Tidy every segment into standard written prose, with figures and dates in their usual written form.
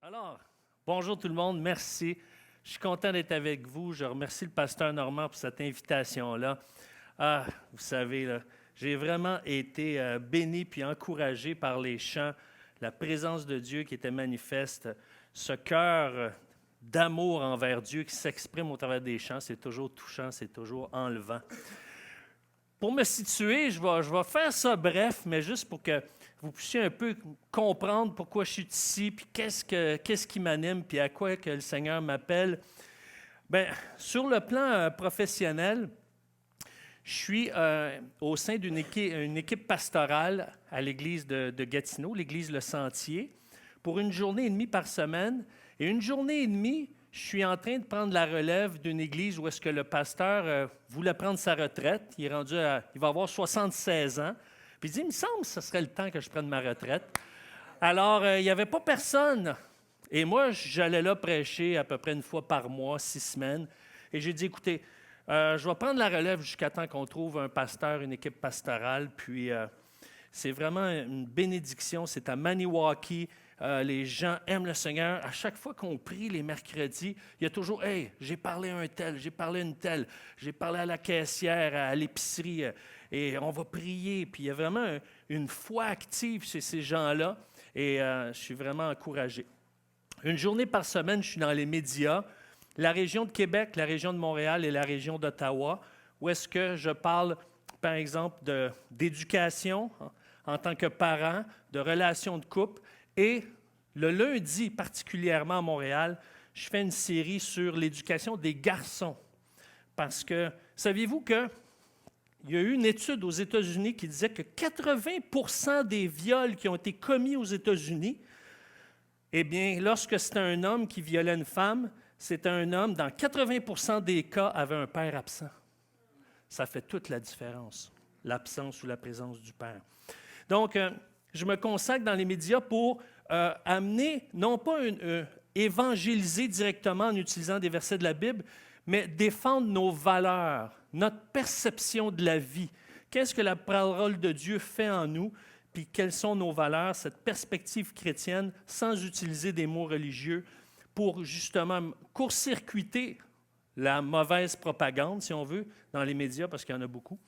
Alors, bonjour tout le monde, merci. Je suis content d'être avec vous. Je remercie le pasteur Normand pour cette invitation-là. Ah, vous savez, là, j'ai vraiment été béni puis encouragé par les chants, la présence de Dieu qui était manifeste, ce cœur d'amour envers Dieu qui s'exprime au travers des chants. C'est toujours touchant, c'est toujours enlevant. Pour me situer, je vais faire ça bref, mais juste pour que vous puissiez un peu comprendre pourquoi je suis ici, puis qu'est-ce qui m'anime, puis à quoi que le Seigneur m'appelle. Bien, sur le plan professionnel, je suis au sein une équipe pastorale à l'église de Gatineau, l'église Le Sentier, pour une journée et demie par semaine. Et une journée et demie, je suis en train de prendre la relève d'une église où est-ce que le pasteur voulait prendre sa retraite. Il va avoir 76 ans. Puis il dit, il me semble que ce serait le temps que je prenne ma retraite. Alors, il n'y avait pas personne. Et moi, j'allais là prêcher à peu près une fois par mois, 6 semaines. Et j'ai dit, écoutez, je vais prendre la relève jusqu'à temps qu'on trouve un pasteur, une équipe pastorale. Puis, c'est vraiment une bénédiction. C'est à Maniwaki. Les gens aiment le Seigneur. À chaque fois qu'on prie les mercredis, il y a toujours « Hey, j'ai parlé à un tel, j'ai parlé à une telle, j'ai parlé à la caissière, à l'épicerie, et on va prier. » Puis il y a vraiment une foi active chez ces gens-là, et je suis vraiment encouragé. Une journée par semaine, je suis dans les médias, la région de Québec, la région de Montréal et la région d'Ottawa, où est-ce que je parle, par exemple, d'éducation en tant que parent, de relations de couple. Et le lundi, particulièrement à Montréal, je fais une série sur l'éducation des garçons. Parce que, saviez-vous qu'il y a eu une étude aux États-Unis qui disait que 80 % des viols qui ont été commis aux États-Unis, eh bien, lorsque c'était un homme qui violait une femme, c'était un homme, dans 80 % des cas, avait un père absent. Ça fait toute la différence, l'absence ou la présence du père. Donc, je me consacre dans les médias pour amener, non pas évangéliser directement en utilisant des versets de la Bible, mais défendre nos valeurs, notre perception de la vie. Qu'est-ce que la parole de Dieu fait en nous, puis quelles sont nos valeurs, cette perspective chrétienne, sans utiliser des mots religieux, pour justement court-circuiter la mauvaise propagande, si on veut, dans les médias, parce qu'il y en a beaucoup.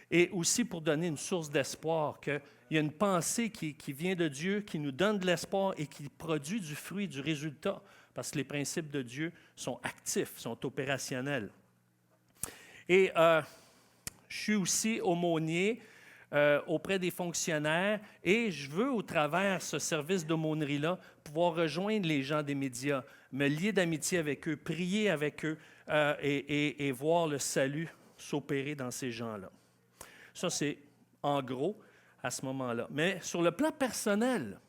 Et aussi pour donner une source d'espoir, qu'il y a une pensée qui vient de Dieu, qui nous donne de l'espoir et qui produit du fruit, du résultat, parce que les principes de Dieu sont actifs, sont opérationnels. Et je suis aussi aumônier auprès des fonctionnaires et je veux, au travers de ce service d'aumônerie-là, pouvoir rejoindre les gens des médias, me lier d'amitié avec eux, prier avec eux et voir le salut s'opérer dans ces gens-là. Ça, c'est en gros à ce moment-là. Mais sur le plan personnel,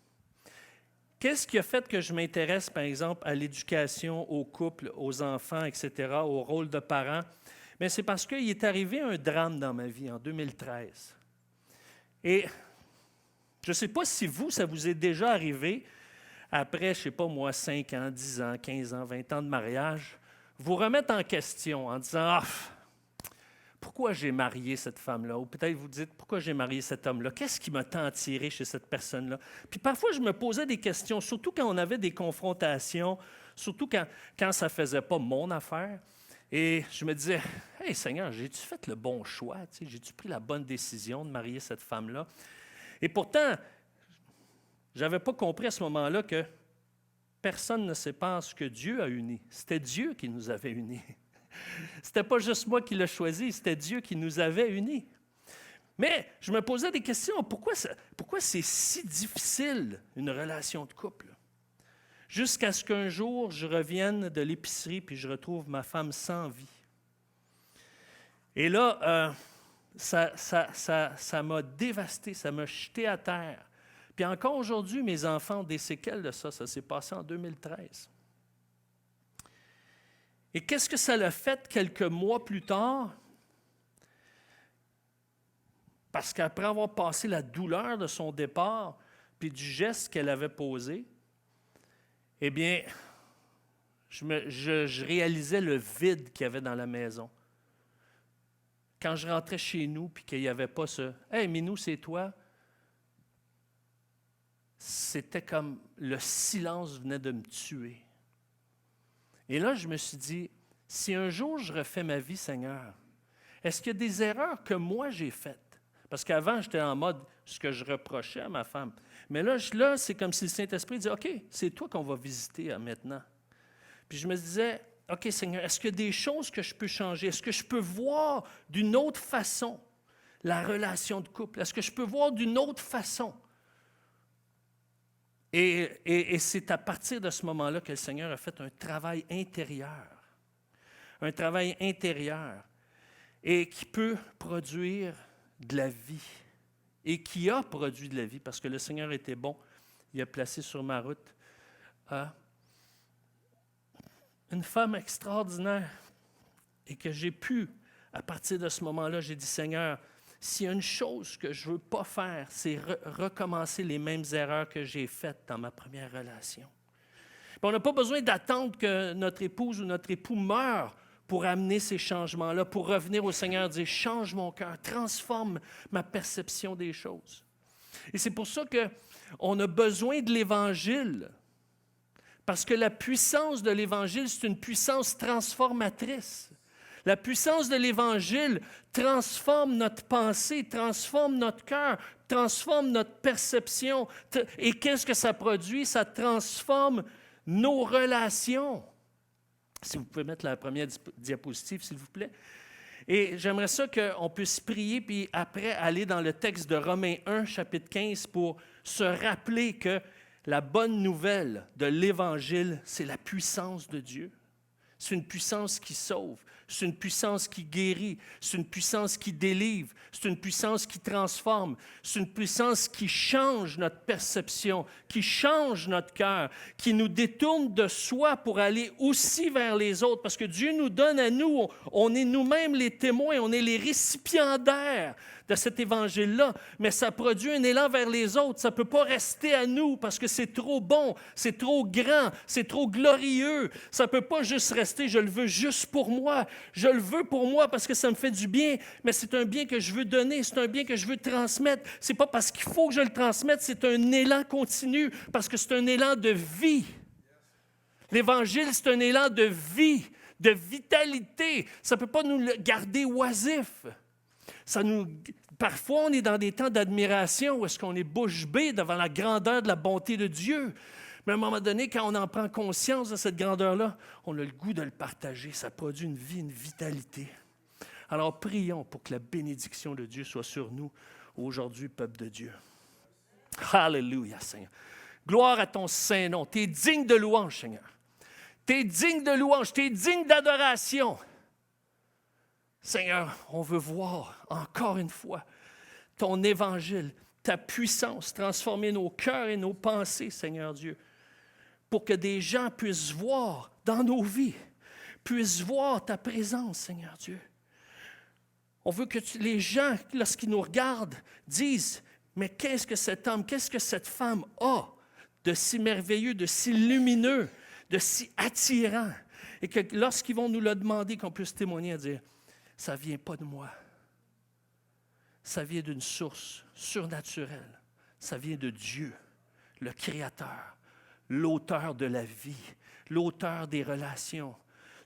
qu'est-ce qui a fait que je m'intéresse, par exemple, à l'éducation, au couple, aux enfants, etc., au rôle de parent? Bien, c'est parce qu'il est arrivé un drame dans ma vie en 2013. Et je ne sais pas si ça vous est déjà arrivé, après, je ne sais pas moi, 5 ans, 10 ans, 15 ans, 20 ans de mariage, vous remettre en question en disant « Ah, pourquoi j'ai marié cette femme-là? » Ou peut-être vous dites, pourquoi j'ai marié cet homme-là? Qu'est-ce qui m'a tant attiré chez cette personne-là? Puis parfois, je me posais des questions, surtout quand on avait des confrontations, surtout quand ça ne faisait pas mon affaire. Et je me disais, « Hey Seigneur, j'ai-tu fait le bon choix? J'ai-tu pris la bonne décision de marier cette femme-là? » Et pourtant, je n'avais pas compris à ce moment-là que personne ne sépare ce que Dieu a uni. C'était Dieu qui nous avait unis. C'était pas juste moi qui l'ai choisi, c'était Dieu qui nous avait unis. Mais je me posais des questions. Pourquoi c'est si difficile, une relation de couple? Jusqu'à ce qu'un jour, je revienne de l'épicerie puis je retrouve ma femme sans vie. Et là, ça m'a dévasté, ça m'a jeté à terre. Puis encore aujourd'hui, mes enfants ont des séquelles de ça. Ça s'est passé en 2013. Et qu'est-ce que ça l'a fait quelques mois plus tard? Parce qu'après avoir passé la douleur de son départ, puis du geste qu'elle avait posé, eh bien, je réalisais le vide qu'il y avait dans la maison. Quand je rentrais chez nous, puis qu'il n'y avait pas ce « Hey, Minou, c'est toi », c'était comme le silence venait de me tuer. Et là, je me suis dit, si un jour je refais ma vie, Seigneur, est-ce qu'il y a des erreurs que moi j'ai faites? Parce qu'avant, j'étais en mode ce que je reprochais à ma femme. Mais là, c'est comme si le Saint-Esprit disait, OK, c'est toi qu'on va visiter maintenant. Puis je me disais, OK, Seigneur, est-ce qu'il y a des choses que je peux changer? Est-ce que je peux voir d'une autre façon la relation de couple? Est-ce que je peux voir d'une autre façon? Et c'est à partir de ce moment-là que le Seigneur a fait un travail intérieur. Un travail intérieur. Et qui peut produire de la vie. Et qui a produit de la vie, parce que le Seigneur était bon. Il a placé sur ma route une femme extraordinaire. Et que j'ai pu, à partir de ce moment-là, j'ai dit, Seigneur, s'il y a une chose que je ne veux pas faire, c'est recommencer les mêmes erreurs que j'ai faites dans ma première relation. Puis on n'a pas besoin d'attendre que notre épouse ou notre époux meure pour amener ces changements-là, pour revenir au Seigneur et dire, change mon cœur, transforme ma perception des choses. Et c'est pour ça qu'on a besoin de l'Évangile, parce que la puissance de l'Évangile, c'est une puissance transformatrice. La puissance de l'Évangile transforme notre pensée, transforme notre cœur, transforme notre perception. Et qu'est-ce que ça produit? Ça transforme nos relations. Si vous pouvez mettre la première diapositive, s'il vous plaît. Et j'aimerais ça qu'on puisse prier, puis après aller dans le texte de Romains 1, chapitre 15, pour se rappeler que la bonne nouvelle de l'Évangile, c'est la puissance de Dieu. C'est une puissance qui sauve, c'est une puissance qui guérit, c'est une puissance qui délivre, c'est une puissance qui transforme, c'est une puissance qui change notre perception, qui change notre cœur, qui nous détourne de soi pour aller aussi vers les autres, parce que Dieu nous donne à nous, on est nous-mêmes les témoins, on est les récipiendaires de cet évangile-là, mais ça produit un élan vers les autres. Ça ne peut pas rester à nous parce que c'est trop bon, c'est trop grand, c'est trop glorieux. Ça ne peut pas juste rester, je le veux juste pour moi. Je le veux pour moi parce que ça me fait du bien, mais c'est un bien que je veux donner, c'est un bien que je veux transmettre. Ce n'est pas parce qu'il faut que je le transmette, c'est un élan continu parce que c'est un élan de vie. L'Évangile, c'est un élan de vie, de vitalité. Ça ne peut pas nous garder oisifs. Parfois, on est dans des temps d'admiration où est-ce qu'on est bouche bée devant la grandeur de la bonté de Dieu. Mais à un moment donné, quand on en prend conscience de cette grandeur-là, on a le goût de le partager. Ça produit une vie, une vitalité. Alors, prions pour que la bénédiction de Dieu soit sur nous aujourd'hui, peuple de Dieu. Alléluia, Seigneur. Gloire à ton saint nom. Tu es digne de louange, Seigneur. Tu es digne de louange. Tu es digne d'adoration. Seigneur, on veut voir encore une fois ton évangile, ta puissance, transformer nos cœurs et nos pensées, Seigneur Dieu, pour que des gens puissent voir dans nos vies, puissent voir ta présence, Seigneur Dieu. On veut que les gens, lorsqu'ils nous regardent, disent, mais qu'est-ce que cet homme, qu'est-ce que cette femme a de si merveilleux, de si lumineux, de si attirant, et que lorsqu'ils vont nous le demander, qu'on puisse témoigner et dire, ça ne vient pas de moi. Ça vient d'une source surnaturelle. Ça vient de Dieu, le Créateur, l'auteur de la vie, l'auteur des relations.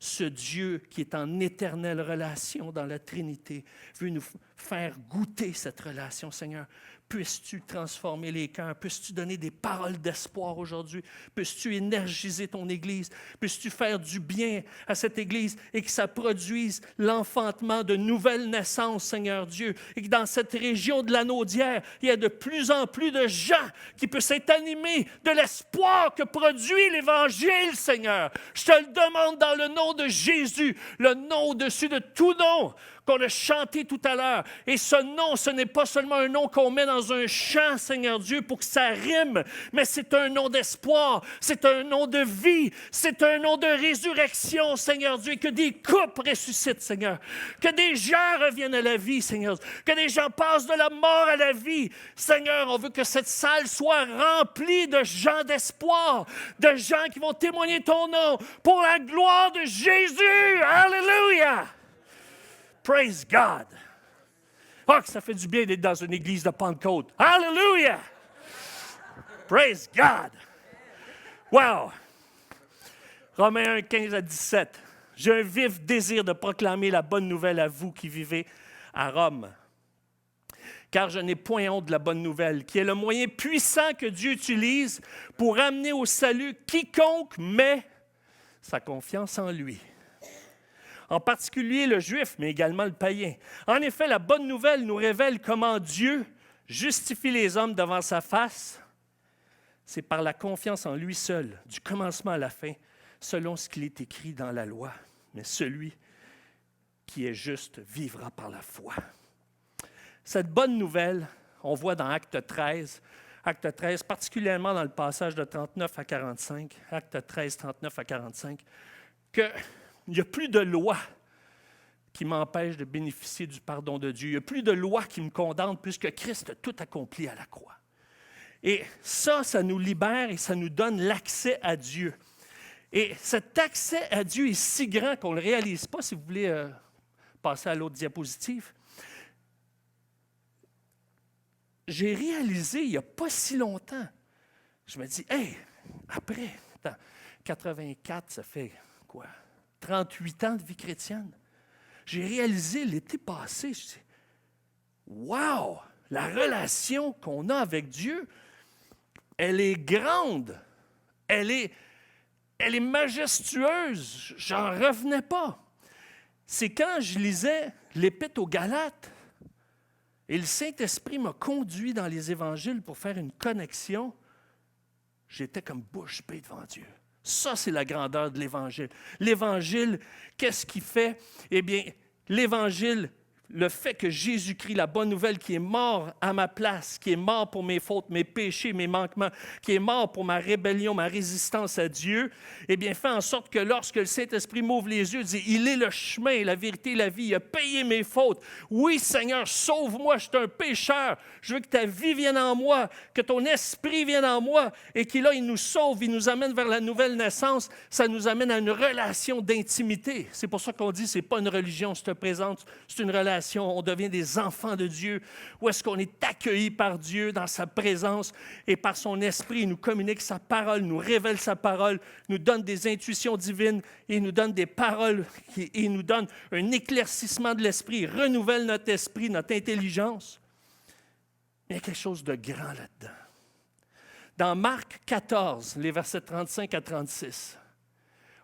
Ce Dieu qui est en éternelle relation dans la Trinité veut nous faire goûter cette relation, Seigneur. Puisses-tu transformer les cœurs? Puisses-tu donner des paroles d'espoir aujourd'hui? Puisses-tu énergiser ton Église? Puisses-tu faire du bien à cette Église et que ça produise l'enfantement de nouvelles naissances, Seigneur Dieu, et que dans cette région de la Naudière, il y a de plus en plus de gens qui puissent être animés de l'espoir que produit l'Évangile, Seigneur. Je te le demande dans le nom de Jésus, le nom au-dessus de tout nom, qu'on a chanté tout à l'heure. Et ce nom, ce n'est pas seulement un nom qu'on met dans un chant, Seigneur Dieu, pour que ça rime, mais c'est un nom d'espoir, c'est un nom de vie, c'est un nom de résurrection, Seigneur Dieu, que des couples ressuscitent, Seigneur, que des gens reviennent à la vie, Seigneur, que des gens passent de la mort à la vie. Seigneur, on veut que cette salle soit remplie de gens d'espoir, de gens qui vont témoigner ton nom pour la gloire de Jésus. Alléluia! Praise God! Oh, que ça fait du bien d'être dans une église de Pentecôte. Hallelujah! Praise God! Wow! Romains 1, 15 à 17. J'ai un vif désir de proclamer la bonne nouvelle à vous qui vivez à Rome. Car je n'ai point honte de la bonne nouvelle, qui est le moyen puissant que Dieu utilise pour amener au salut quiconque met sa confiance en lui. En particulier le juif, mais également le païen. En effet, la bonne nouvelle nous révèle comment Dieu justifie les hommes devant sa face. C'est par la confiance en lui seul, du commencement à la fin, selon ce qu'il est écrit dans la loi. Mais celui qui est juste vivra par la foi. Cette bonne nouvelle, on voit dans Acte 13, particulièrement dans le passage de 39 à 45, Acte 13, 39 à 45, qu'il n'y a plus de loi qui m'empêche de bénéficier du pardon de Dieu. Il n'y a plus de loi qui me condamne puisque Christ a tout accompli à la croix. Et ça nous libère et ça nous donne l'accès à Dieu. Et cet accès à Dieu est si grand qu'on ne le réalise pas. Si vous voulez passer à l'autre diapositive. J'ai réalisé il n'y a pas si longtemps, je me dis, hey, après, 84, ça fait quoi? 38 ans de vie chrétienne. J'ai réalisé l'été passé, je dis, wow, la relation qu'on a avec Dieu, elle est grande, elle est majestueuse, j'en revenais pas. C'est quand je lisais l'Épître aux Galates, et le Saint-Esprit m'a conduit dans les évangiles pour faire une connexion. J'étais comme bouche bée devant Dieu. Ça, c'est la grandeur de l'Évangile. L'Évangile, qu'est-ce qu'il fait? Eh bien, l'Évangile, le fait que Jésus-Christ, la bonne nouvelle, qui est mort à ma place, qui est mort pour mes fautes, mes péchés, mes manquements, qui est mort pour ma rébellion, ma résistance à Dieu, eh bien, fait en sorte que lorsque le Saint-Esprit m'ouvre les yeux, dit, il est le chemin, la vérité, la vie, il a payé mes fautes. Oui, Seigneur, sauve-moi, je suis un pécheur. Je veux que ta vie vienne en moi, que ton esprit vienne en moi, et qu'il là, il nous sauve, il nous amène vers la nouvelle naissance. Ça nous amène à une relation d'intimité. C'est pour ça qu'on dit, c'est pas une religion, c'est présente, c'est une relation. On devient des enfants de Dieu, où est-ce qu'on est accueillis par Dieu dans sa présence et par son esprit. Il nous communique sa parole, nous révèle sa parole, nous donne des intuitions divines et nous donne des paroles et nous donne un éclaircissement de l'esprit, renouvelle notre esprit, notre intelligence. Mais il y a quelque chose de grand là-dedans. Dans Marc 14, les versets 35 à 36,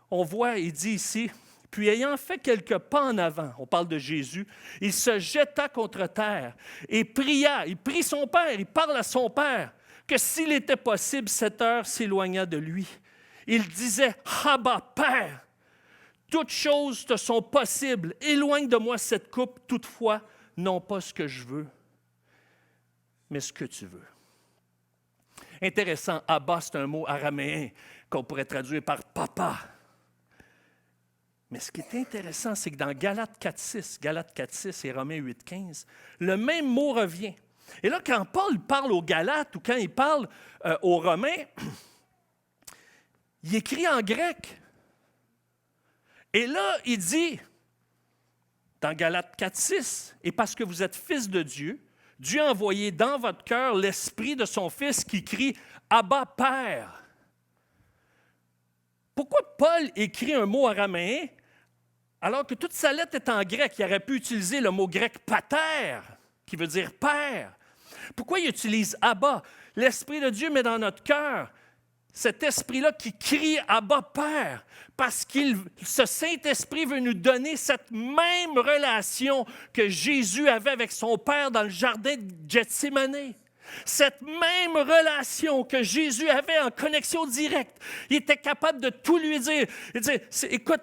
on voit, il dit ici, puis ayant fait quelques pas en avant, on parle de Jésus, il se jeta contre terre et pria. Il prie son Père, il parle à son Père, que s'il était possible, cette heure s'éloignât de lui. Il disait, « Abba, Père, toutes choses te sont possibles. Éloigne de moi cette coupe, toutefois, non pas ce que je veux, mais ce que tu veux. » Intéressant, Abba, c'est un mot araméen qu'on pourrait traduire par « papa ». Mais ce qui est intéressant, c'est que dans Galates 4.6 et Romains 8.15, le même mot revient. Et là, quand Paul parle aux Galates ou quand il parle aux Romains, il écrit en grec. Et là, il dit, dans Galates 4.6, « Et parce que vous êtes fils de Dieu, Dieu a envoyé dans votre cœur l'esprit de son Fils qui crie « Abba, Père ». Pourquoi Paul écrit un mot araméen alors que toute sa lettre est en grec? Il aurait pu utiliser le mot grec « pater », qui veut dire « père ». Pourquoi il utilise « Abba ». L'Esprit de Dieu met dans notre cœur cet esprit-là qui crie « Abba, Père », parce que ce Saint-Esprit veut nous donner cette même relation que Jésus avait avec son Père dans le jardin de Gethsémani. Cette même relation que Jésus avait en connexion directe. Il était capable de tout lui dire. Il disait, écoute,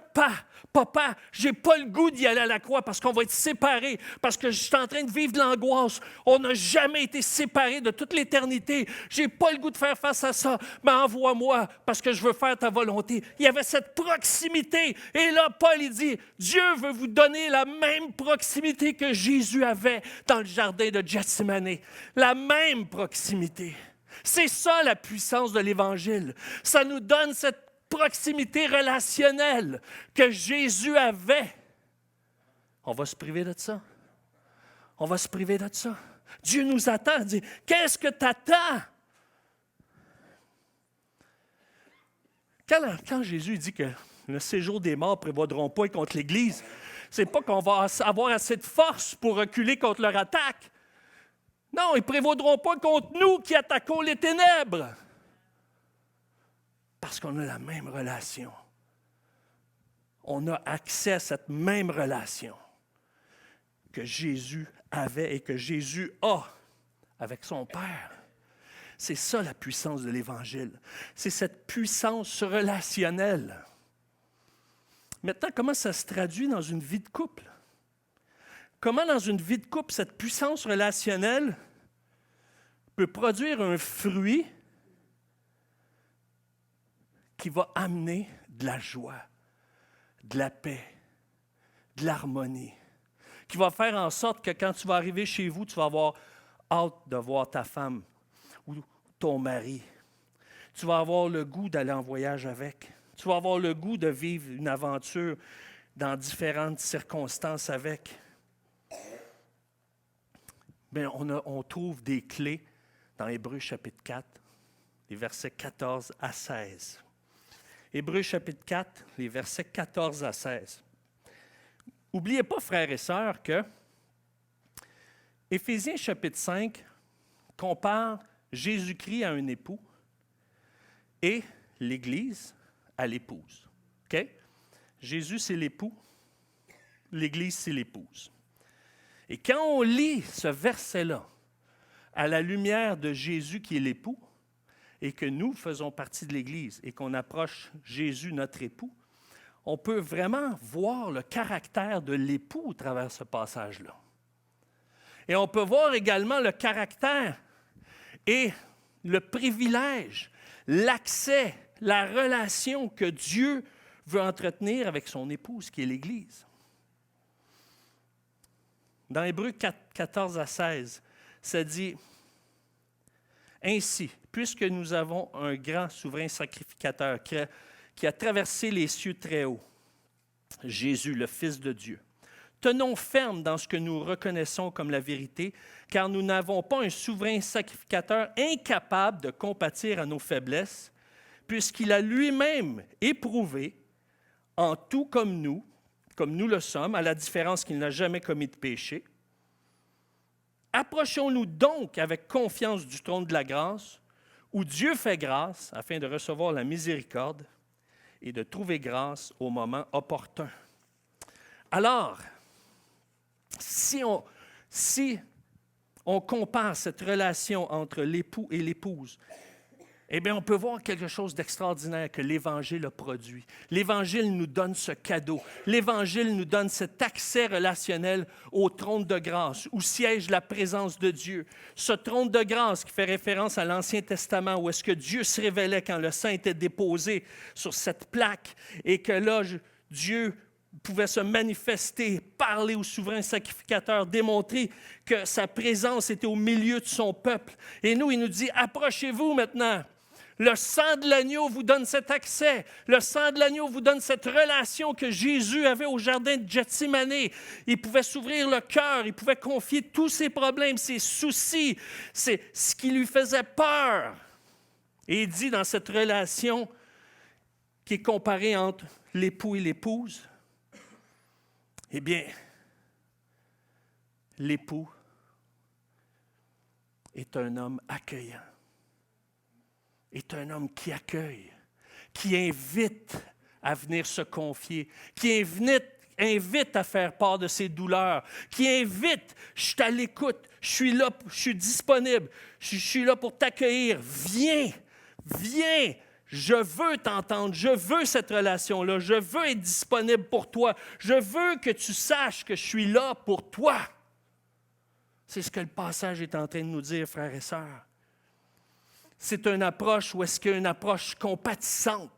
papa, j'ai pas le goût d'y aller à la croix parce qu'on va être séparés, parce que je suis en train de vivre de l'angoisse. On n'a jamais été séparés de toute l'éternité. J'ai pas le goût de faire face à ça, mais envoie-moi parce que je veux faire ta volonté. Il y avait cette proximité. Et là, Paul, il dit, Dieu veut vous donner la même proximité que Jésus avait dans le jardin de Gethsémani. La même proximité. C'est ça la puissance de l'Évangile. Ça nous donne cette proximité relationnelle que Jésus avait. On va se priver de ça. On va se priver de ça. Dieu nous attend. Il dit, qu'est-ce que tu attends? Quand Jésus dit que le séjour des morts ne prévaudront pas contre l'Église, c'est pas qu'on va avoir assez de force pour reculer contre leur attaque. Non, ils ne prévaudront pas contre nous qui attaquons les ténèbres. Parce qu'on a la même relation. On a accès à cette même relation que Jésus avait et que Jésus a avec son Père. C'est ça la puissance de l'Évangile. C'est cette puissance relationnelle. Maintenant, comment ça se traduit dans une vie de couple? Comment dans une vie de couple, cette puissance relationnelle peut produire un fruit qui va amener de la joie, de la paix, de l'harmonie, qui va faire en sorte que quand tu vas arriver chez vous, tu vas avoir hâte de voir ta femme ou ton mari. Tu vas avoir le goût d'aller en voyage avec. Tu vas avoir le goût de vivre une aventure dans différentes circonstances avec. Bien, on trouve des clés dans Hébreux chapitre 4, les versets 14 à 16. Hébreux chapitre 4, les versets 14 à 16. N'oubliez pas, frères et sœurs, que Éphésiens chapitre 5 compare Jésus-Christ à un époux et l'Église à l'épouse. OK? Jésus, c'est l'époux. L'Église, c'est l'épouse. Et quand on lit ce verset-là à la lumière de Jésus qui est l'époux et que nous faisons partie de l'Église et qu'on approche Jésus, notre époux, on peut vraiment voir le caractère de l'époux au travers de ce passage-là. Et on peut voir également le caractère et le privilège, l'accès, la relation que Dieu veut entretenir avec son épouse, qui est l'Église. Dans Hébreux 4, 14 à 16, ça dit « Ainsi, puisque nous avons un grand souverain sacrificateur qui a traversé les cieux très hauts, Jésus, le Fils de Dieu, tenons ferme dans ce que nous reconnaissons comme la vérité, car nous n'avons pas un souverain sacrificateur incapable de compatir à nos faiblesses, puisqu'il a lui-même éprouvé en tout comme nous le sommes, à la différence qu'il n'a jamais commis de péché. Approchons-nous donc avec confiance du trône de la grâce, où Dieu fait grâce afin de recevoir la miséricorde et de trouver grâce au moment opportun. » Alors, si on compare cette relation entre l'époux et l'épouse, eh bien, on peut voir quelque chose d'extraordinaire que l'Évangile a produit. L'Évangile nous donne ce cadeau. L'Évangile nous donne cet accès relationnel au trône de grâce, où siège la présence de Dieu. Ce trône de grâce qui fait référence à l'Ancien Testament, où est-ce que Dieu se révélait quand le sang était déposé sur cette plaque, et que là, Dieu pouvait se manifester, parler au souverain sacrificateur, démontrer que sa présence était au milieu de son peuple. Et nous, il nous dit, approchez-vous maintenant. Le sang de l'agneau vous donne cet accès. Le sang de l'agneau vous donne cette relation que Jésus avait au jardin de Gethsémani. Il pouvait s'ouvrir le cœur, il pouvait confier tous ses problèmes, ses soucis, c'est ce qui lui faisait peur. Et il dit dans cette relation qui est comparée entre l'époux et l'épouse, eh bien, l'époux est un homme accueillant, est un homme qui accueille, qui invite à venir se confier, qui invite à faire part de ses douleurs, qui invite, je suis à l'écoute, je suis là, je suis disponible, je suis là pour t'accueillir, viens, je veux t'entendre, je veux cette relation-là, je veux être disponible pour toi, je veux que tu saches que je suis là pour toi. C'est ce que le passage est en train de nous dire, frères et sœurs. C'est une approche où est-ce qu'il y a une approche compatissante.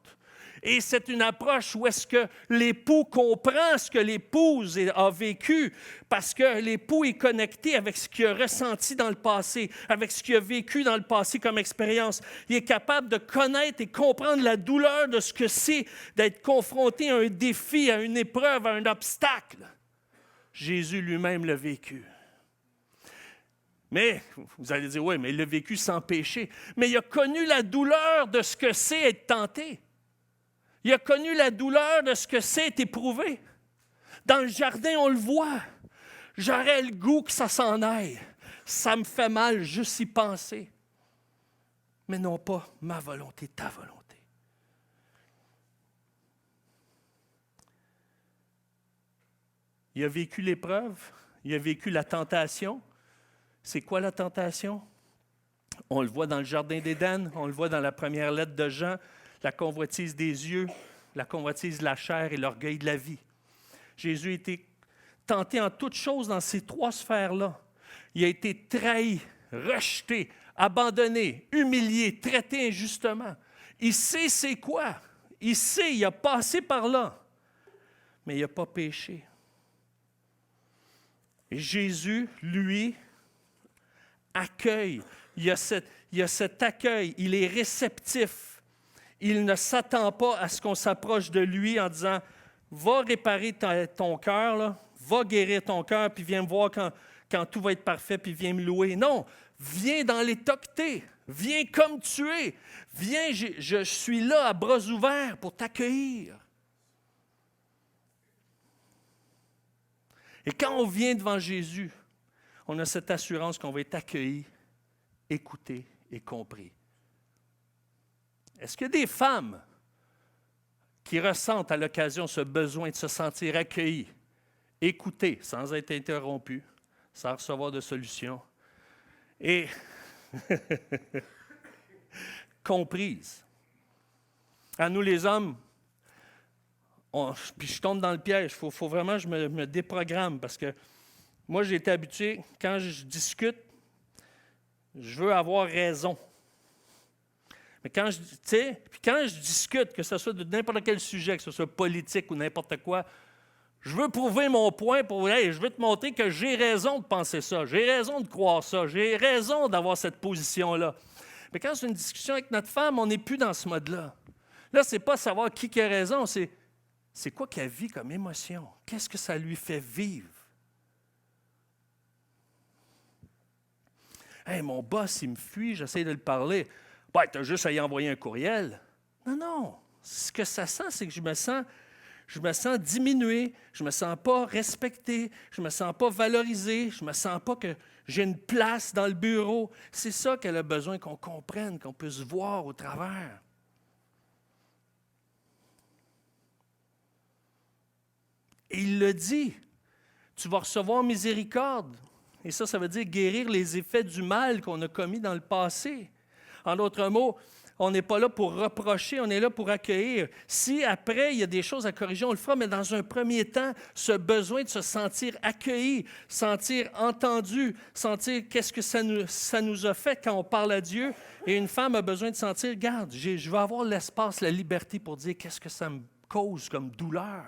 Et c'est une approche où est-ce que l'époux comprend ce que l'épouse a vécu, parce que l'époux est connecté avec ce qu'il a ressenti dans le passé, avec ce qu'il a vécu dans le passé comme expérience. Il est capable de connaître et comprendre la douleur de ce que c'est d'être confronté à un défi, à une épreuve, à un obstacle. Jésus lui-même l'a vécu. Mais, vous allez dire, oui, mais il l'a vécu sans péché. Mais il a connu la douleur de ce que c'est être tenté. Il a connu la douleur de ce que c'est éprouvé. Dans le jardin, on le voit. J'aurais le goût que ça s'en aille. Ça me fait mal juste y penser. Mais non pas ma volonté, ta volonté. Il a vécu l'épreuve, il a vécu la tentation. C'est quoi la tentation? On le voit dans le jardin d'Éden, on le voit dans la première lettre de Jean, la convoitise des yeux, la convoitise de la chair et l'orgueil de la vie. Jésus a été tenté en toutes choses dans ces trois sphères-là. Il a été trahi, rejeté, abandonné, humilié, traité injustement. Il sait c'est quoi. Il sait, il a passé par là. Mais il n'a pas péché. Et Jésus, lui, accueille. Il y a cet accueil. Il est réceptif. Il ne s'attend pas à ce qu'on s'approche de lui en disant « Va réparer ton cœur, là. Va guérir ton cœur, puis viens me voir quand tout va être parfait, puis viens me louer. » Non, viens dans l'état que t'es. Viens comme tu es. Viens, je suis là à bras ouverts pour t'accueillir. Et quand on vient devant Jésus, on a cette assurance qu'on va être accueilli, écouté et compris. Est-ce qu'il y a des femmes qui ressentent à l'occasion ce besoin de se sentir accueillies, écoutées, sans être interrompues, sans recevoir de solution, et comprises? À nous les hommes, puis je tombe dans le piège, il faut vraiment que je me déprogramme, parce que moi, j'ai été habitué, quand je discute, je veux avoir raison. Mais quand je discute, que ce soit de n'importe quel sujet, que ce soit politique ou n'importe quoi, je veux prouver mon point pour je veux te montrer que j'ai raison de penser ça, j'ai raison de croire ça, j'ai raison d'avoir cette position-là. Mais quand c'est une discussion avec notre femme, on n'est plus dans ce mode-là. Là, ce n'est pas savoir qui a raison, c'est quoi qu'elle vit comme émotion? Qu'est-ce que ça lui fait vivre? Hey, mon boss, il me fuit, j'essaie de le parler. Ben, tu as juste à y envoyer un courriel. Non. Ce que ça sent, c'est que je me sens diminué, je ne me sens pas respecté, je ne me sens pas valorisé, je ne me sens pas que j'ai une place dans le bureau. C'est ça qu'elle a besoin qu'on comprenne, qu'on puisse voir au travers. Et il le dit, tu vas recevoir miséricorde. Et ça veut dire guérir les effets du mal qu'on a commis dans le passé. En d'autres mots, on n'est pas là pour reprocher, on est là pour accueillir. Si après, il y a des choses à corriger, on le fera, mais dans un premier temps, ce besoin de se sentir accueilli, sentir entendu, sentir qu'est-ce que ça nous a fait quand on parle à Dieu. Et une femme a besoin de sentir, regarde, je vais avoir l'espace, la liberté pour dire qu'est-ce que ça me cause comme douleur.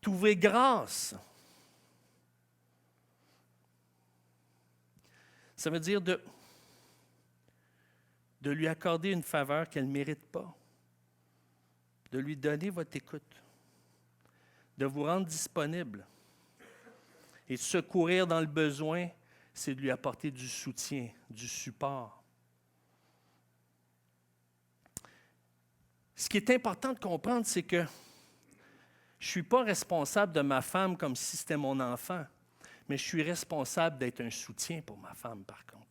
Trouver grâce. Ça veut dire de lui accorder une faveur qu'elle ne mérite pas, de lui donner votre écoute, de vous rendre disponible. Et secourir dans le besoin, c'est de lui apporter du soutien, du support. Ce qui est important de comprendre, c'est que je ne suis pas responsable de ma femme comme si c'était mon enfant, mais je suis responsable d'être un soutien pour ma femme, par contre.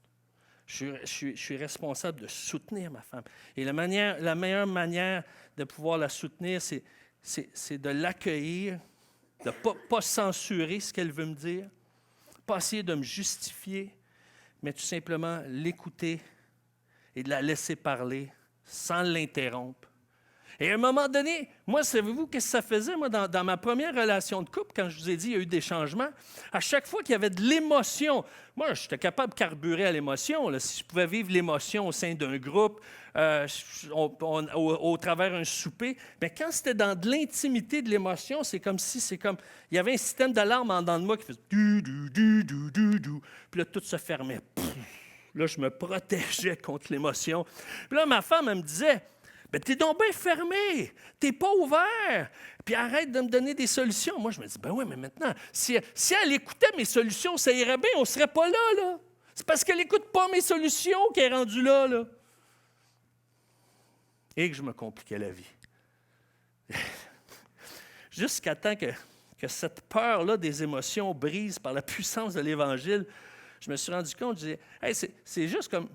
Je suis responsable de soutenir ma femme. Et la meilleure manière de pouvoir la soutenir, c'est de l'accueillir, de ne pas censurer ce qu'elle veut me dire, pas essayer de me justifier, mais tout simplement l'écouter et de la laisser parler sans l'interrompre. Et à un moment donné, moi, savez-vous qu'est-ce que ça faisait, moi, dans ma première relation de couple, quand je vous ai dit qu'il y a eu des changements, à chaque fois qu'il y avait de l'émotion, moi, j'étais capable de carburer à l'émotion. Là, si je pouvais vivre l'émotion au sein d'un groupe, au travers d'un souper, mais quand c'était dans de l'intimité de l'émotion, c'est comme il y avait un système d'alarme en dedans de moi qui faisait du, puis là, tout se fermait. Là, je me protégeais contre l'émotion. Puis là, ma femme, elle me disait, « T'es donc bien fermé, t'es pas ouvert, puis arrête de me donner des solutions. » Moi, je me dis, ben oui, mais maintenant, si elle écoutait mes solutions, ça irait bien, on ne serait pas là. C'est parce qu'elle n'écoute pas mes solutions qu'elle est rendue là. Et que je me compliquais la vie. Jusqu'à temps que cette peur-là des émotions brise par la puissance de l'Évangile, je me suis rendu compte, je disais, hey, c'est juste comme,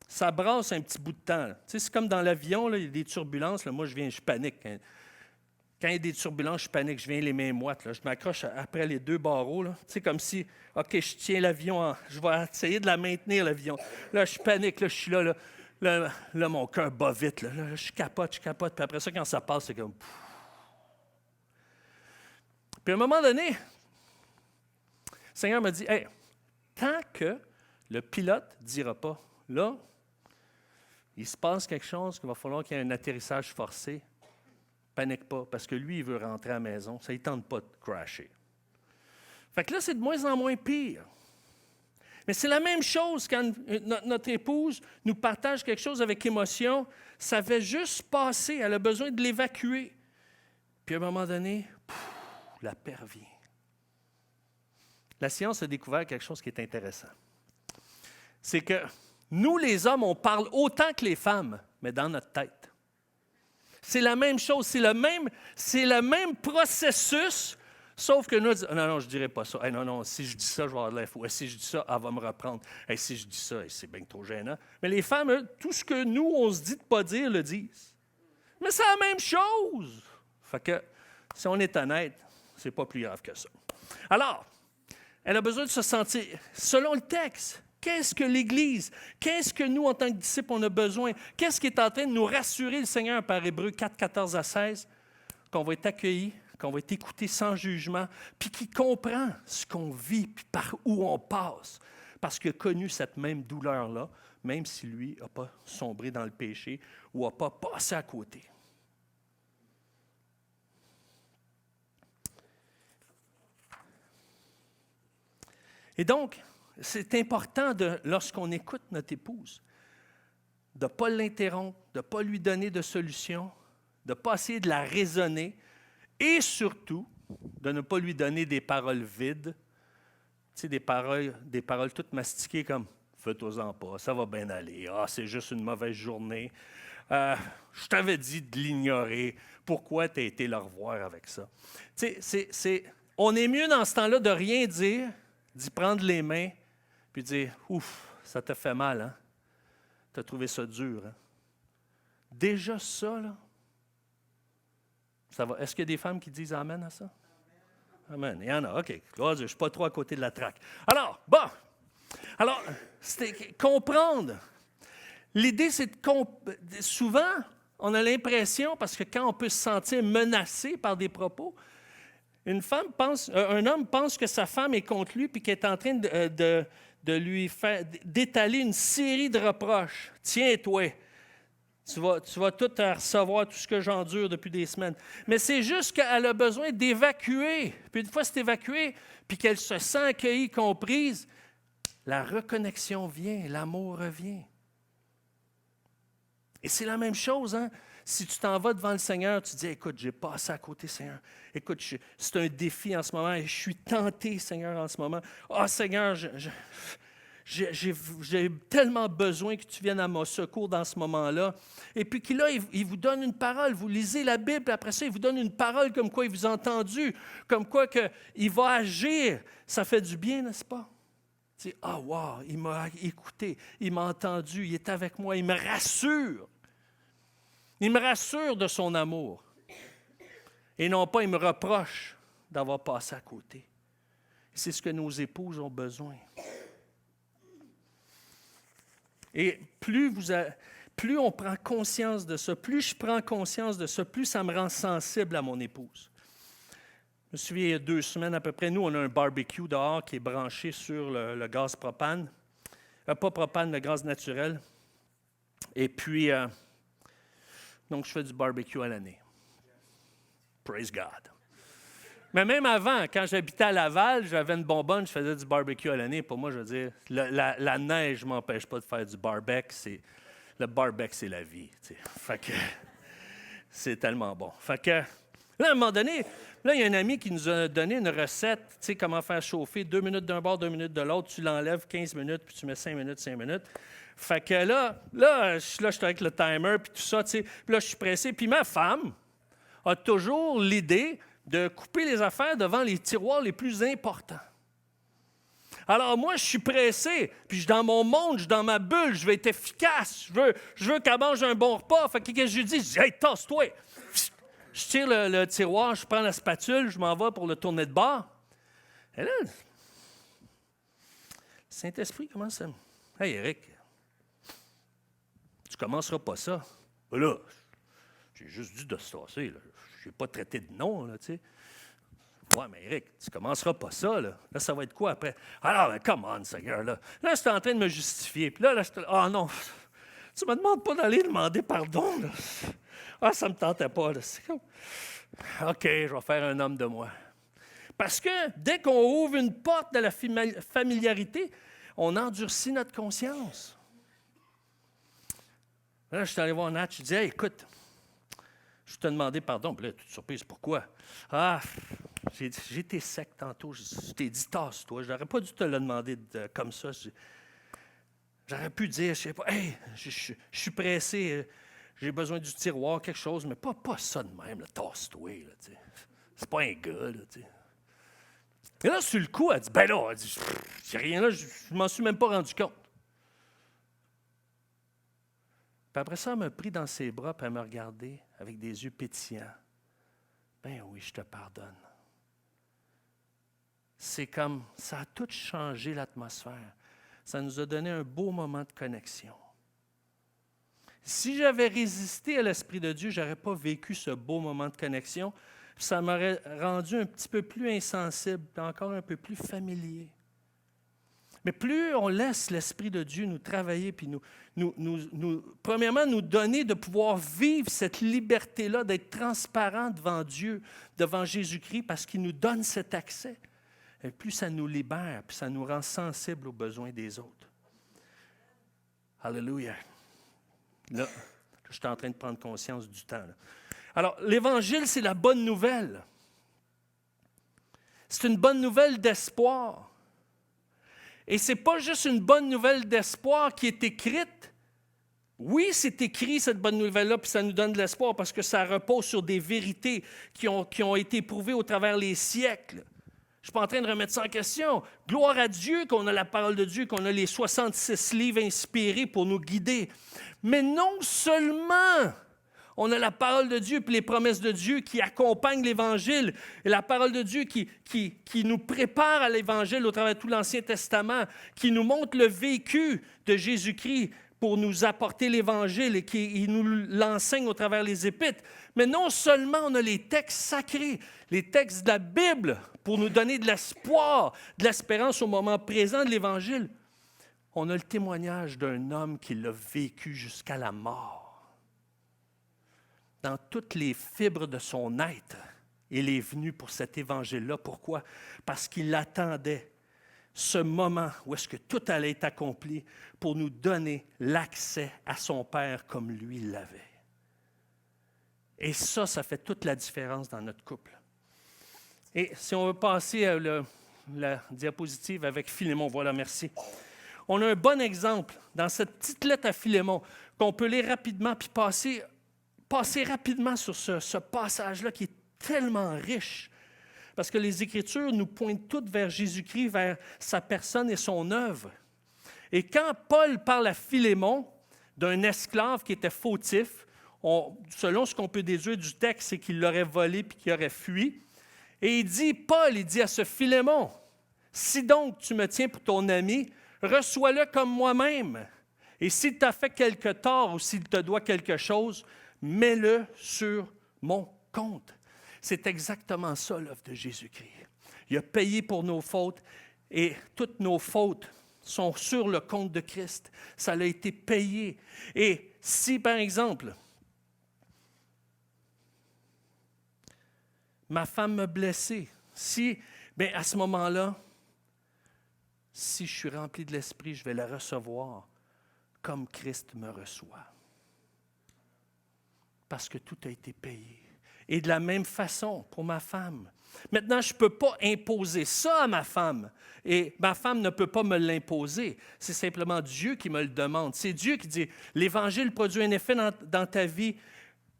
ça brasse un petit bout de temps. Tu sais, c'est comme dans l'avion, là, il y a des turbulences, là, moi je panique. Quand il y a des turbulences, je panique, je viens les mains moites. Là. Je m'accroche après les deux barreaux. Tu sais, comme si, OK, je tiens l'avion, je vais essayer de la maintenir, l'avion. Là, je panique, là, je suis là, là, mon cœur bat vite. Là, je capote. Puis après ça, quand ça passe, c'est comme... Puis à un moment donné, le Seigneur m'a dit, hey, tant que le pilote ne dira pas, là, il se passe quelque chose qu'il va falloir qu'il y ait un atterrissage forcé, panique pas, parce que lui, il veut rentrer à la maison. Ça ne tente pas de crasher. Fait que là, c'est de moins en moins pire. Mais c'est la même chose quand notre épouse nous partage quelque chose avec émotion. Ça va juste passer. Elle a besoin de l'évacuer. Puis à un moment donné, la paix revient. La science a découvert quelque chose qui est intéressant. C'est que nous, les hommes, on parle autant que les femmes, mais dans notre tête. C'est la même chose, c'est le même processus, sauf que nous, non, je ne dirais pas ça. Hey, non, si je dis ça, je vais avoir de l'info. Si je dis ça, elle va me reprendre. Hey, si je dis ça, c'est bien trop gênant. Mais les femmes, eux, tout ce que nous, on se dit de ne pas dire, le disent. Mais c'est la même chose. Fait que, si on est honnête, c'est pas plus grave que ça. Alors, elle a besoin de se sentir, selon le texte, qu'est-ce que l'Église, qu'est-ce que nous, en tant que disciples, on a besoin? Qu'est-ce qui est en train de nous rassurer le Seigneur par Hébreux 4, 14 à 16? Qu'on va être accueillis, qu'on va être écoutés sans jugement, puis qui comprend ce qu'on vit, puis par où on passe, parce qu'il a connu cette même douleur-là, même si lui n'a pas sombré dans le péché ou n'a pas passé à côté. Et donc, c'est important, lorsqu'on écoute notre épouse, de ne pas l'interrompre, de ne pas lui donner de solution, de ne pas essayer de la raisonner et surtout de ne pas lui donner des paroles vides, tu sais, des paroles toutes mastiquées comme « fais-toi-en pas, ça va bien aller, c'est juste une mauvaise journée, je t'avais dit de l'ignorer, pourquoi tu as été le revoir avec ça? » Tu sais, on est mieux dans ce temps-là de rien dire, d'y prendre les mains, puis dire « Ouf, ça t'a fait mal, hein? Tu as trouvé ça dur, hein? » Déjà ça, là, ça va. Est-ce qu'il y a des femmes qui disent « Amen » à ça? Amen. Il y en a, OK. Gloire à Dieu, je ne suis pas trop à côté de la traque. Alors, c'est comprendre. L'idée, c'est souvent, on a l'impression, parce que quand on peut se sentir menacé par des propos, un homme pense que sa femme est contre lui puis qu'elle est en train de lui faire d'étaler une série de reproches. Tiens-toi, tu vas tout recevoir, tout ce que j'endure depuis des semaines. Mais c'est juste qu'elle a besoin d'évacuer. Puis une fois c'est évacué, puis qu'elle se sent accueillie, comprise, la reconnexion vient, l'amour revient. Et c'est la même chose, hein? Si tu t'en vas devant le Seigneur, tu dis, écoute, j'ai passé à côté, Seigneur. Écoute, c'est un défi en ce moment et je suis tenté, Seigneur, en ce moment. Seigneur, j'ai tellement besoin que tu viennes à mon secours dans ce moment-là. Et puis là, il vous donne une parole. Vous lisez la Bible, après ça, il vous donne une parole comme quoi il vous a entendu, comme quoi il va agir. Ça fait du bien, n'est-ce pas? Tu dis, wow, il m'a écouté, il m'a entendu, il est avec moi, il me rassure. Il me rassure de son amour. Et non pas, il me reproche d'avoir passé à côté. C'est ce que nos épouses ont besoin. Et plus on prend conscience de ça, plus je prends conscience de ça, plus ça me rend sensible à mon épouse. Je me souviens, il y a 2 semaines à peu près, nous, on a un barbecue dehors qui est branché sur le gaz propane. Pas propane, le gaz naturel. Et puis... donc, je fais du barbecue à l'année. Praise God. Mais même avant, quand j'habitais à Laval, j'avais une bonbonne, je faisais du barbecue à l'année. Pour moi, je veux dire, la neige ne m'empêche pas de faire du barbecue. Le barbecue, c'est la vie. Fait que c'est tellement bon. Fait que Là, à un moment donné, là, il y a un ami qui nous a donné une recette, tu sais, comment faire chauffer 2 minutes d'un bord, 2 minutes de l'autre. Tu l'enlèves 15 minutes, puis tu mets 5 minutes, 5 minutes. Fait que là, je suis avec le timer, puis tout ça, tu sais. Puis là, je suis pressé. Puis ma femme a toujours l'idée de couper les affaires devant les tiroirs les plus importants. Alors moi, je suis pressé, puis je suis dans mon monde, je suis dans ma bulle, je veux être efficace, je veux qu'elle mange un bon repas. Fait que qu'est-ce que je lui dis? Je dis, hey, tasse-toi! Je tire le tiroir, je prends la spatule, je m'en vais pour le tourner de bord. Et là, le Saint-Esprit commence à me... Hey, Eric, tu commenceras pas ça. Là, j'ai juste dit de se tasser, là. Je n'ai pas traité de nom, là, tu sais. Ouais, mais Eric, tu commenceras pas ça, là. Là, ça va être quoi après? Alors, ben, come on, Seigneur, là. Là, j'étais en train de me justifier. Puis là, j'étais... Ah non, tu me demandes pas d'aller demander pardon, là. Ah, ça me tentait pas, là. C'est comme... OK, je vais faire un homme de moi. Parce que dès qu'on ouvre une porte de la familiarité, on endurcit notre conscience. Là, je suis allé voir Nat, je dis, hey, écoute, je t'ai demandé pardon. Puis là, toute surprise, pourquoi? Ah, j'ai été sec tantôt. Je t'ai dit, tasse-toi. Je n'aurais pas dû te le demander comme ça. J'aurais pu dire, je sais pas, hey, je suis pressé, j'ai besoin du tiroir, quelque chose, mais pas ça de même, là, tasse-toi. Là, c'est pas un gars. Là, t'sais. Et là, sur le coup, elle dit, ben là, elle dit, j'ai rien là, je m'en suis même pas rendu compte. Puis après ça, elle m'a pris dans ses bras, puis elle m'a regardé avec des yeux pétillants. Ben oui, je te pardonne. C'est comme, ça a tout changé l'atmosphère. Ça nous a donné un beau moment de connexion. Si j'avais résisté à l'Esprit de Dieu, je n'aurais pas vécu ce beau moment de connexion. Ça m'aurait rendu un petit peu plus insensible, encore un peu plus familier. Mais plus on laisse l'Esprit de Dieu nous travailler, puis premièrement, nous donner de pouvoir vivre cette liberté-là, d'être transparent devant Dieu, devant Jésus-Christ, parce qu'il nous donne cet accès. Et plus ça nous libère, puis ça nous rend sensibles aux besoins des autres. Alléluia. Là, je suis en train de prendre conscience du temps. Là. Alors, l'Évangile, c'est la bonne nouvelle. C'est une bonne nouvelle d'espoir. Et ce n'est pas juste une bonne nouvelle d'espoir qui est écrite. Oui, c'est écrit, cette bonne nouvelle-là, puis ça nous donne de l'espoir parce que ça repose sur des vérités qui ont été éprouvées au travers des siècles. Je ne suis pas en train de remettre ça en question. Gloire à Dieu qu'on a la parole de Dieu, qu'on a les 66 livres inspirés pour nous guider. Mais non seulement on a la parole de Dieu et les promesses de Dieu qui accompagnent l'Évangile, et la parole de Dieu qui nous prépare à l'Évangile au travers de tout l'Ancien Testament, qui nous montre le vécu de Jésus-Christ pour nous apporter l'Évangile et qui nous l'enseigne au travers des Épîtres. Mais non seulement on a les textes sacrés, les textes de la Bible pour nous donner de l'espoir, de l'espérance au moment présent de l'Évangile, on a le témoignage d'un homme qui l'a vécu jusqu'à la mort. Dans toutes les fibres de son être, il est venu pour cet Évangile-là. Pourquoi? Parce qu'il attendait ce moment où est-ce que tout allait être accompli pour nous donner l'accès à son Père comme lui l'avait. Et ça fait toute la différence dans notre couple. Et si on veut passer à la diapositive avec Philémon, voilà, merci. On a un bon exemple dans cette petite lettre à Philémon qu'on peut lire rapidement puis passer rapidement sur ce passage-là qui est tellement riche. Parce que les Écritures nous pointent toutes vers Jésus-Christ, vers sa personne et son œuvre. Et quand Paul parle à Philémon d'un esclave qui était fautif, selon ce qu'on peut déduire du texte, c'est qu'il l'aurait volé puis qu'il aurait fui. Et Paul dit à ce Philémon, « Si donc tu me tiens pour ton ami, reçois-le comme moi-même. Et s'il t'a fait quelque tort ou s'il te doit quelque chose, mets-le sur mon compte. » C'est exactement ça, l'œuvre de Jésus-Christ. Il a payé pour nos fautes et toutes nos fautes sont sur le compte de Christ. Ça a été payé. Et si, par exemple, ma femme m'a blessé, à ce moment-là, si je suis rempli de l'Esprit, je vais la recevoir comme Christ me reçoit. Parce que tout a été payé. Et de la même façon pour ma femme. Maintenant, je ne peux pas imposer ça à ma femme. Et ma femme ne peut pas me l'imposer. C'est simplement Dieu qui me le demande. C'est Dieu qui dit, l'Évangile produit un effet dans ta vie.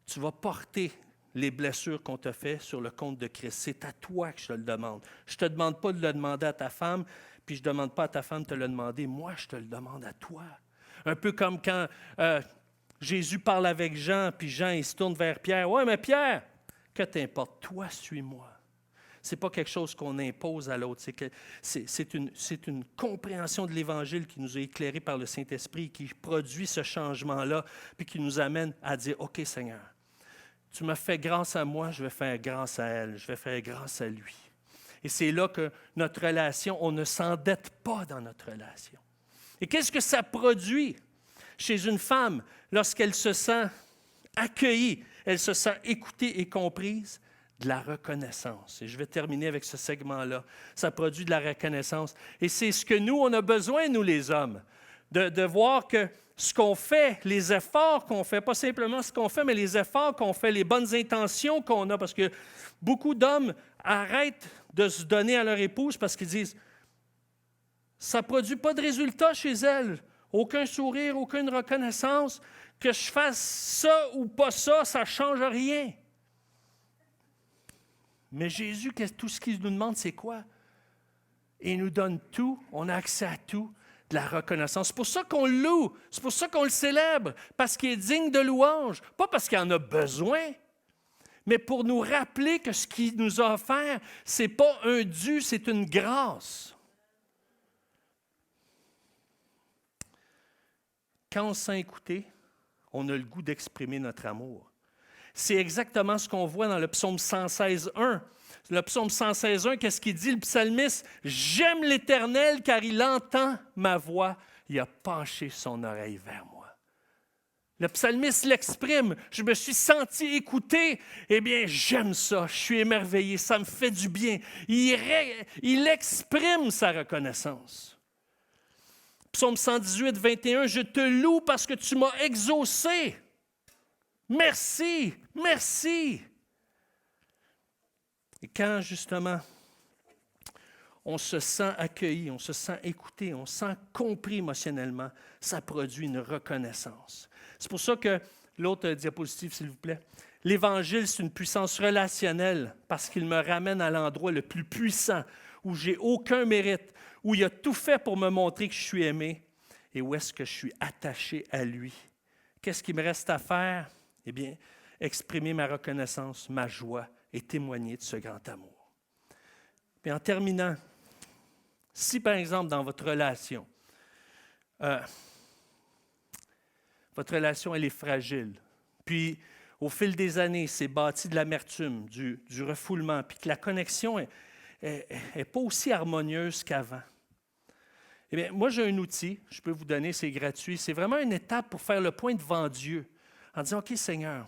Tu vas porter les blessures qu'on t'a fait sur le compte de Christ. C'est à toi que je te le demande. Je ne te demande pas de le demander à ta femme, puis je ne demande pas à ta femme de te le demander. Moi, je te le demande à toi. Un peu comme quand Jésus parle avec Jean, puis Jean, il se tourne vers Pierre. « Ouais, mais Pierre, que t'importe? Toi, suis-moi. » Ce n'est pas quelque chose qu'on impose à l'autre. C'est une compréhension de l'Évangile qui nous a éclairés par le Saint-Esprit, qui produit ce changement-là, puis qui nous amène à dire, « OK, Seigneur, tu m'as fait grâce à moi, je vais faire grâce à elle, je vais faire grâce à lui. » Et c'est là que notre relation, on ne s'endette pas dans notre relation. Et qu'est-ce que ça produit chez une femme lorsqu'elle se sent accueillie, elle se sent écoutée et comprise? De la reconnaissance. Et je vais terminer avec ce segment-là. Ça produit de la reconnaissance. Et c'est ce que nous, on a besoin, nous les hommes, de voir que ce qu'on fait, les efforts qu'on fait, pas simplement ce qu'on fait, mais les efforts qu'on fait, les bonnes intentions qu'on a, parce que beaucoup d'hommes arrêtent de se donner à leur épouse parce qu'ils disent « ça ne produit pas de résultat chez elle, aucun sourire, aucune reconnaissance, que je fasse ça ou pas ça, ça ne change rien. » Mais Jésus, tout ce qu'il nous demande, c'est quoi? Il nous donne tout, on a accès à tout, de la reconnaissance. C'est pour ça qu'on le loue, c'est pour ça qu'on le célèbre, parce qu'il est digne de louange, pas parce qu'il en a besoin, mais pour nous rappeler que ce qu'il nous a offert, ce n'est pas un dû, c'est une grâce. Quand on se sent écouté, on a le goût d'exprimer notre amour. C'est exactement ce qu'on voit dans le psaume 116.1. Le psaume 116.1, qu'est-ce qu'il dit, le psalmiste? « J'aime l'Éternel car il entend ma voix. Il a penché son oreille vers moi. » Le psalmiste l'exprime. « Je me suis senti écouté. Eh bien, j'aime ça. Je suis émerveillé. Ça me fait du bien. » Il exprime sa reconnaissance. Psaume 118.21, « Je te loue parce que tu m'as exaucé. » Merci, merci. Et quand, justement, on se sent accueilli, on se sent écouté, on se sent compris émotionnellement, ça produit une reconnaissance. C'est pour ça que, l'autre diapositive, s'il vous plaît, l'Évangile, c'est une puissance relationnelle parce qu'il me ramène à l'endroit le plus puissant, où j'ai aucun mérite, où il a tout fait pour me montrer que je suis aimé et où est-ce que je suis attaché à lui. Qu'est-ce qu'il me reste à faire? Eh bien, exprimer ma reconnaissance, ma joie et témoigner de ce grand amour. Puis en terminant, si par exemple dans votre relation elle est fragile, puis au fil des années, c'est bâti de l'amertume, du refoulement, puis que la connexion n'est pas aussi harmonieuse qu'avant, eh bien, moi j'ai un outil, je peux vous donner, c'est gratuit, c'est vraiment une étape pour faire le point devant Dieu, en disant, « OK, Seigneur,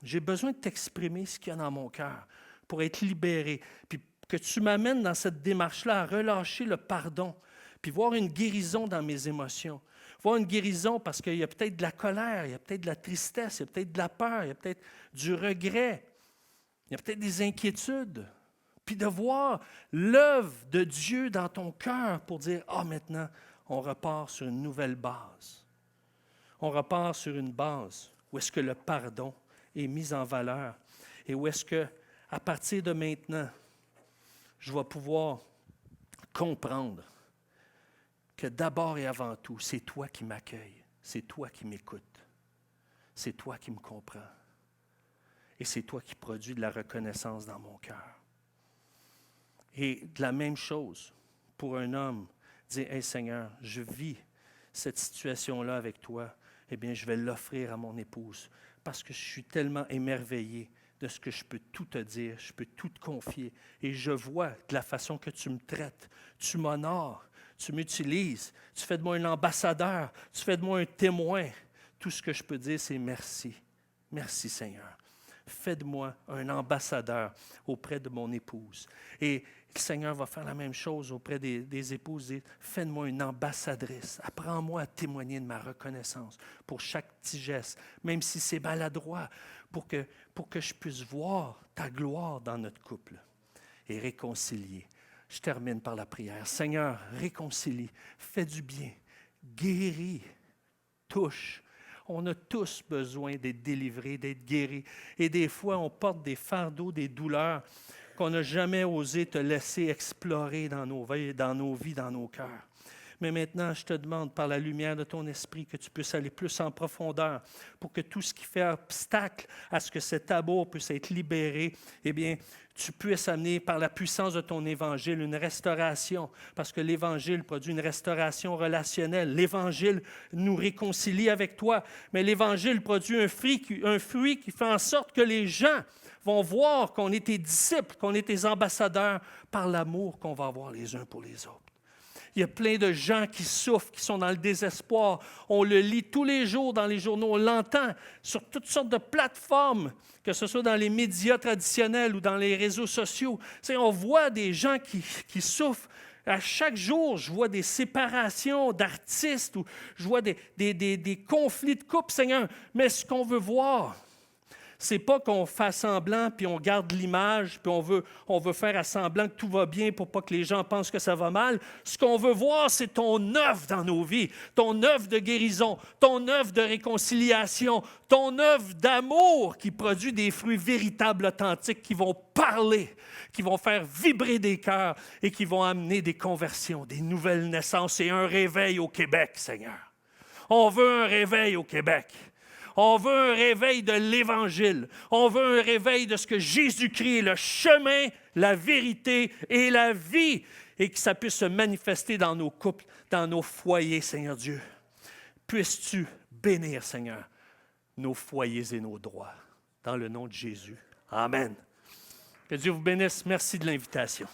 j'ai besoin de t'exprimer ce qu'il y a dans mon cœur pour être libéré, puis que tu m'amènes dans cette démarche-là à relâcher le pardon, puis voir une guérison dans mes émotions. Voir une guérison parce qu'il y a peut-être de la colère, il y a peut-être de la tristesse, il y a peut-être de la peur, il y a peut-être du regret, il y a peut-être des inquiétudes. Puis de voir l'œuvre de Dieu dans ton cœur pour dire, « Ah, maintenant, on repart sur une nouvelle base. On repart sur une base où est-ce que le pardon est mis en valeur et où est-ce que, à partir de maintenant, je vais pouvoir comprendre que d'abord et avant tout, c'est toi qui m'accueilles, c'est toi qui m'écoutes, c'est toi qui me comprends et c'est toi qui produis de la reconnaissance dans mon cœur. » Et de la même chose pour un homme, dire, « Hey Seigneur, je vis cette situation-là avec toi, eh bien, je vais l'offrir à mon épouse parce que je suis tellement émerveillé de ce que je peux tout te dire, je peux tout te confier. Et je vois de la façon que tu me traites, tu m'honores, tu m'utilises, tu fais de moi un ambassadeur, tu fais de moi un témoin. Tout ce que je peux dire, c'est merci. Merci Seigneur. » fais de moi un ambassadeur auprès de mon épouse. Et le Seigneur va faire la même chose auprès des épouses. Fais de moi une ambassadrice. Apprends-moi à témoigner de ma reconnaissance pour chaque petit geste, même si c'est maladroit, pour que je puisse voir ta gloire dans notre couple et réconcilier. Je termine par la prière. Seigneur, réconcilie, fais du bien, guéris, touche. On a tous besoin d'être délivrés, d'être guéris. Et des fois, on porte des fardeaux, des douleurs qu'on n'a jamais osé te laisser explorer dans nos vies, dans nos cœurs. Mais maintenant, je te demande, par la lumière de ton esprit, que tu puisses aller plus en profondeur pour que tout ce qui fait obstacle à ce que cet amour puisse être libéré, eh bien, tu puisses amener par la puissance de ton évangile une restauration, parce que l'évangile produit une restauration relationnelle. L'évangile nous réconcilie avec toi, mais l'évangile produit un fruit qui fait en sorte que les gens vont voir qu'on est tes disciples, qu'on est tes ambassadeurs par l'amour qu'on va avoir les uns pour les autres. Il y a plein de gens qui souffrent, qui sont dans le désespoir. On le lit tous les jours dans les journaux, on l'entend sur toutes sortes de plateformes, que ce soit dans les médias traditionnels ou dans les réseaux sociaux. On voit des gens qui souffrent. À chaque jour, je vois des séparations d'artistes ou je vois des conflits de couple, Seigneur. Mais ce qu'on veut voir, c'est pas qu'on fasse semblant, puis on garde l'image, puis on veut faire à semblant que tout va bien pour pas que les gens pensent que ça va mal. Ce qu'on veut voir, c'est ton œuvre dans nos vies, ton œuvre de guérison, ton œuvre de réconciliation, ton œuvre d'amour qui produit des fruits véritables, authentiques, qui vont parler, qui vont faire vibrer des cœurs et qui vont amener des conversions, des nouvelles naissances et un réveil au Québec, Seigneur. On veut un réveil au Québec. On veut un réveil de l'Évangile. On veut un réveil de ce que Jésus-Christ est, le chemin, la vérité et la vie, et que ça puisse se manifester dans nos couples, dans nos foyers, Seigneur Dieu. Puisses-tu bénir, Seigneur, nos foyers et nos droits, dans le nom de Jésus. Amen. Que Dieu vous bénisse. Merci de l'invitation.